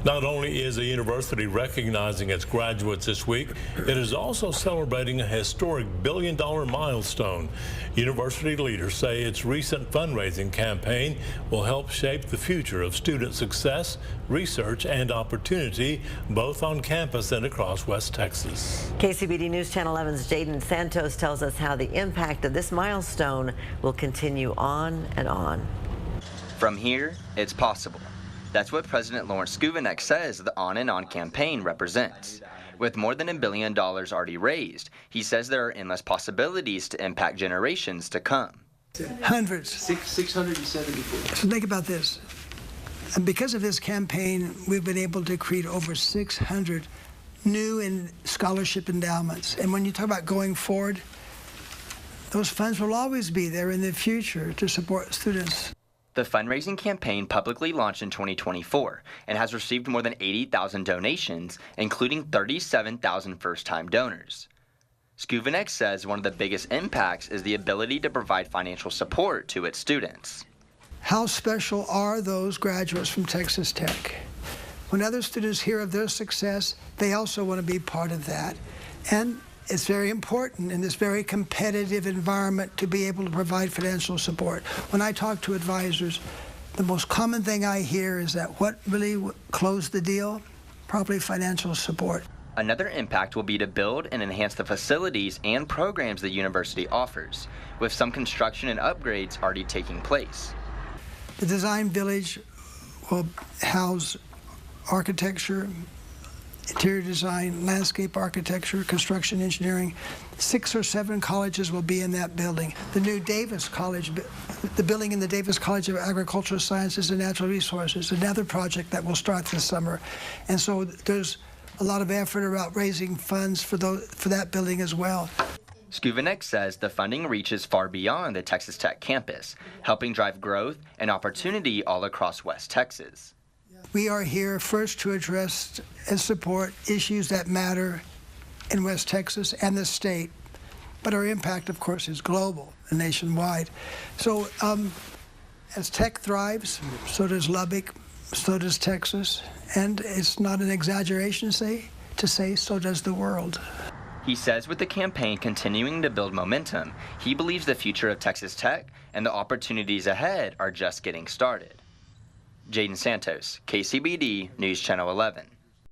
Not only is the university recognizing its graduates this week, it is also celebrating a historic billion-dollar milestone. University leaders say its recent fundraising campaign will help shape the future of student success, research, and opportunity, both on campus and across West Texas. KCBD News Channel 11's Jaden Santos tells us how the impact of this milestone will continue on and on. From here, it's possible. That's what President Lawrence Skuvenek says the On and On campaign represents. With more than $1 billion already raised, he says there are endless possibilities to impact generations to come. Hundreds. 674. So think about this. And because of this campaign, we've been able to create over 600 new scholarship endowments. And when you talk about going forward, those funds will always be there in the future to support students. The fundraising campaign publicly launched in 2024 and has received more than 80,000 donations, including 37,000 first-time donors. Skuvenek says one of the biggest impacts is the ability to provide financial support to its students. How special are those graduates from Texas Tech? When other students hear of their success, they also want to be part of that. And it's very important in this very competitive environment to be able to provide financial support. When I talk to advisors, the most common thing I hear is that what really closed the deal? Probably financial support. Another impact will be to build and enhance the facilities and programs the university offers, with some construction and upgrades already taking place. The Design Village will house architecture, interior design, landscape architecture, construction engineering. 6 or 7 colleges will be in that building. The new Davis College, the building in the Davis College of Agricultural Sciences and Natural Resources, another project that will start this summer. And so there's a lot of effort about raising funds for that building as well. Skuvenek says the funding reaches far beyond the Texas Tech campus, helping drive growth and opportunity all across West Texas. We are here first to address and support issues that matter in West Texas and the state, but our impact, of course, is global and nationwide. So as Tech thrives, so does Lubbock, so does Texas, and it's not an exaggeration to say so does the world. He says with the campaign continuing to build momentum, he believes the future of Texas Tech and the opportunities ahead are just getting started. Jaden Santos, KCBD News Channel 11.